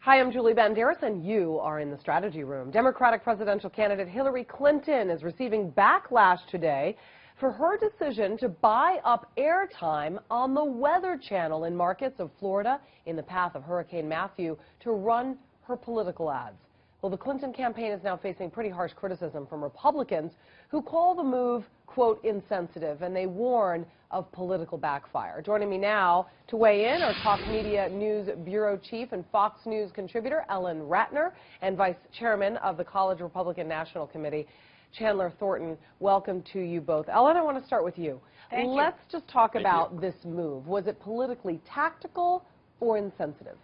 Hi, I'm Julie Banderas, and you are in the Strategy Room. Democratic presidential candidate Hillary Clinton is receiving backlash today for her decision to buy up airtime on the Weather Channel in markets of Florida in the path of Hurricane Matthew to run her political ads. Well, the Clinton campaign is now facing pretty harsh criticism from Republicans who call the move, quote, insensitive, and they warn of political backfire. Joining me now to weigh in are Talk Media News Bureau Chief and Fox News contributor Ellen Ratner and Vice Chairman of the College Republican National Committee, Chandler Thornton. Welcome to you both. Ellen, I want to start with you. Thank you. Let's just talk about this move. Was it politically tactical or insensitive?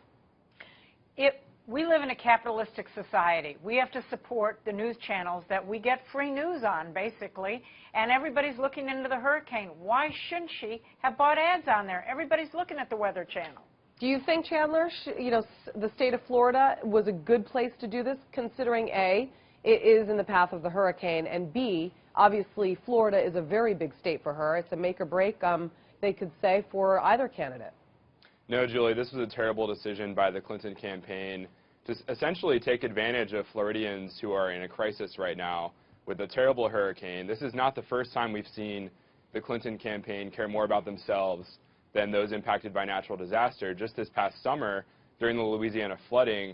We live in a capitalistic society. We have to support the news channels that we get free news on, basically, and everybody's looking into the hurricane. Why shouldn't she have bought ads on there? Everybody's looking at the Weather Channel. Do you think, Chandler, the state of Florida was a good place to do this, considering A, it is in the path of the hurricane, and B, obviously Florida is a very big state for her. It's a make or break, they could say, for either candidate. No, Julie, this was a terrible decision by the Clinton campaign to essentially take advantage of Floridians who are in a crisis right now with a terrible hurricane. This is not the first time we've seen the Clinton campaign care more about themselves than those impacted by natural disaster. Just this past summer, during the Louisiana flooding,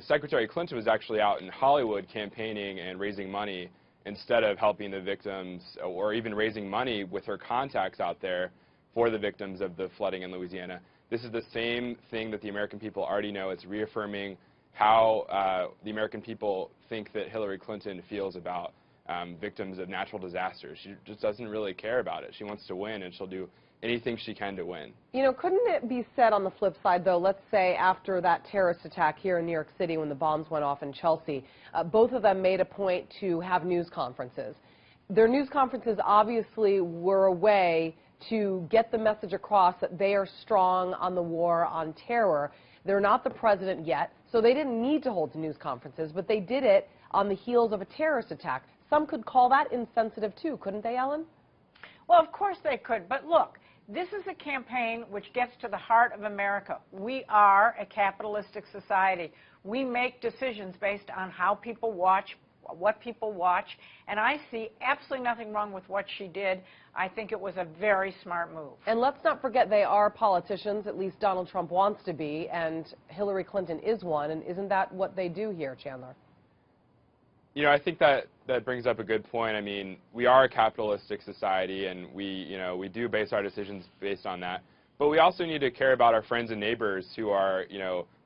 Secretary Clinton was actually out in Hollywood campaigning and raising money instead of helping the victims or even raising money with her contacts out there for the victims of the flooding in Louisiana. This is the same thing that the American people already know. It's reaffirming how the American people think that Hillary Clinton feels about victims of natural disasters. She just doesn't really care about it. She wants to win, and she'll do anything she can to win. You know, couldn't it be said on the flip side, though, let's say after that terrorist attack here in New York City when the bombs went off in Chelsea, both of them made a point to have news conferences. Their news conferences obviously were a way to get the message across that they are strong on the war on terror. They're not the president yet, so they didn't need to hold news conferences, but they did it on the heels of a terrorist attack. Some could call that insensitive, too, couldn't they, Ellen? Well, of course they could, but look, this is a campaign which gets to the heart of America. We are a capitalistic society. We make decisions based on how people watch, what people watch, and I see absolutely nothing wrong with what she did. I think it was a very smart move. And let's not forget they are politicians, at least Donald Trump wants to be, and Hillary Clinton is one, and isn't that what they do here, Chandler? You know, I think that brings up a good point. I mean, we are a capitalistic society, and we do base our decisions based on that. But we also need to care about our friends and neighbors who are,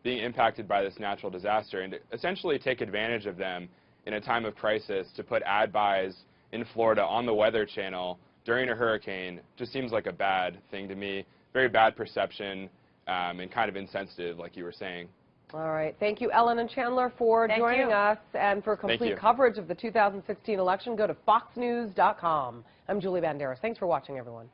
being impacted by this natural disaster and to essentially take advantage of them in a time of crisis to put ad buys in Florida on the Weather Channel during a hurricane just seems like a bad thing to me. Very bad perception and kind of insensitive, like you were saying. All right. Thank you, Ellen and Chandler, for joining us. And for complete coverage of the 2016 election, go to foxnews.com. I'm Julie Banderas. Thanks for watching, everyone.